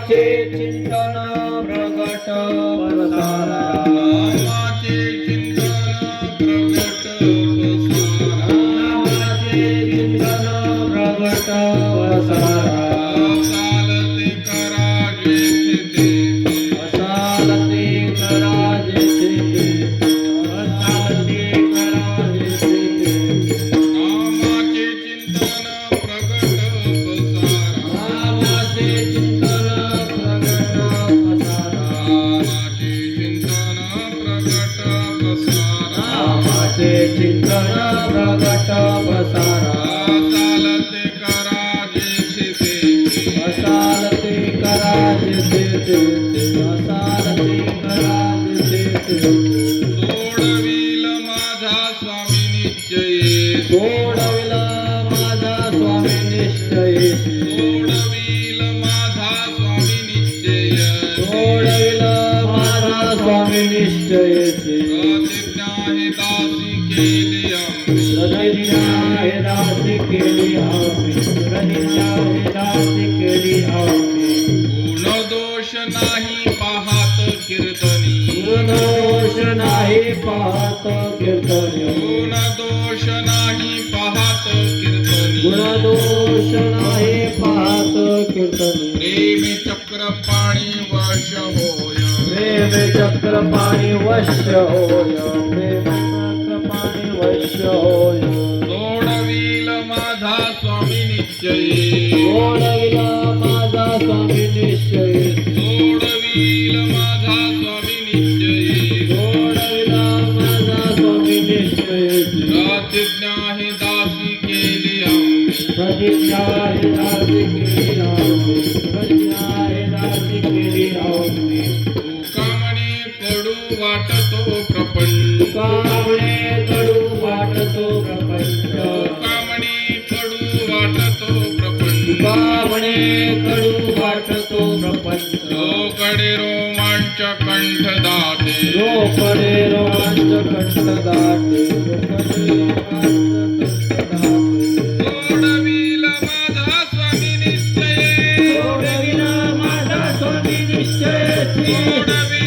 नामाचे चिंतन प्रगट पसारा नामाचे चिंतन प्रगट पसारा नामाचे चिंतन प्रगट पसारा चालते करा जेथे चालते करा जेथे चालते करा जेथे नामाचे चिंतन प्रगट पसारा नामाचे चिंतन प्रगट पसारा नामाचे चिंतन प्रगट पसारा नामाचे चिंतन प्रगट पसारा चालते करा जेथे चालते करा जेथे चालते करा जेथे सोडविल माझा स्वामी निश्चये सोडविला माझा स्वामी निश्चयेशी सोडविल माझा स्वामी निश्चय सोडविला माझा स्वामी निश्चयेशी प्रतिज्ञा हे दासी केली आम्ही प्रतिज्ञा हे दासी केली आम्ही प्रतिज्ञा हे दासी केली आम्ही गुण दोष नाही पाहात कीर्तनी गुणदोष नाही पाहत कीर्तनी गुण दोष नाही पाहात कीर्तनी गुणदोष नाही पाहत कीर्तनी प्रेम चक्र पाणी वश होय प्रेम चक्र पाणी वश्य होय प्रेम चक्र पाणी वश्य होय सोडविल माझा स्वामी निश्चये सोडविला माझा स्वामी निश्चय सोडविल माझा स्वामी निश्चये सोडविला माझा स्वामी निश्चय प्रतिज्ञा हे दासी केली आम्ही प्रतिज्ञा हे दासी केली आम्ही प्रतिज्ञा हे दासी केली आम्ही तुकामणे कडू वाटतो प्रपंच कामणे कडू वाटतो प्रपंच तुकामणे कडू वाटतो प्रपंच कामणे कडू वाटतो प्रपंच लोकडे रोमांच कंठ दाटे रोकडे रोमांच कंठ दाटे रोकडे रोमांच कंठ दाटे सोडविल माझा स्वामी निश्चये सोडविला माझा स्वामी निश्चय सोडविल